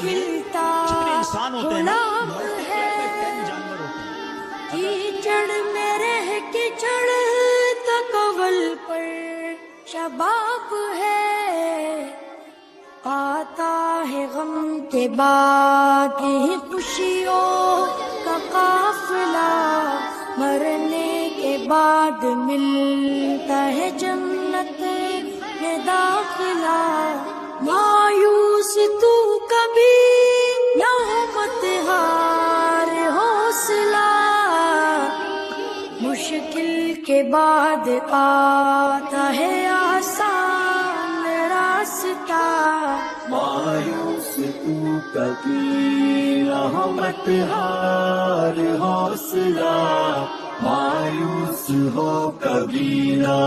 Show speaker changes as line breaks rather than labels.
کھلتا غلام ہے، کیچڑ میں رہ کے چڑھتا کول پر شباب ہے، آتا ہے غم کے بعد ہی خوشیوں کا قافلہ، مرنے کے بعد ملتا ہے جنت میں داخلہ، مایوس تو کبھی نہ ہو مت ہار حوصلہ، مشکل کے بعد آتا ہے آسان راستہ،
مایوس تو کبھی نہ ہو مت ہار حوصلہ، مایوس ہو کبھی نہ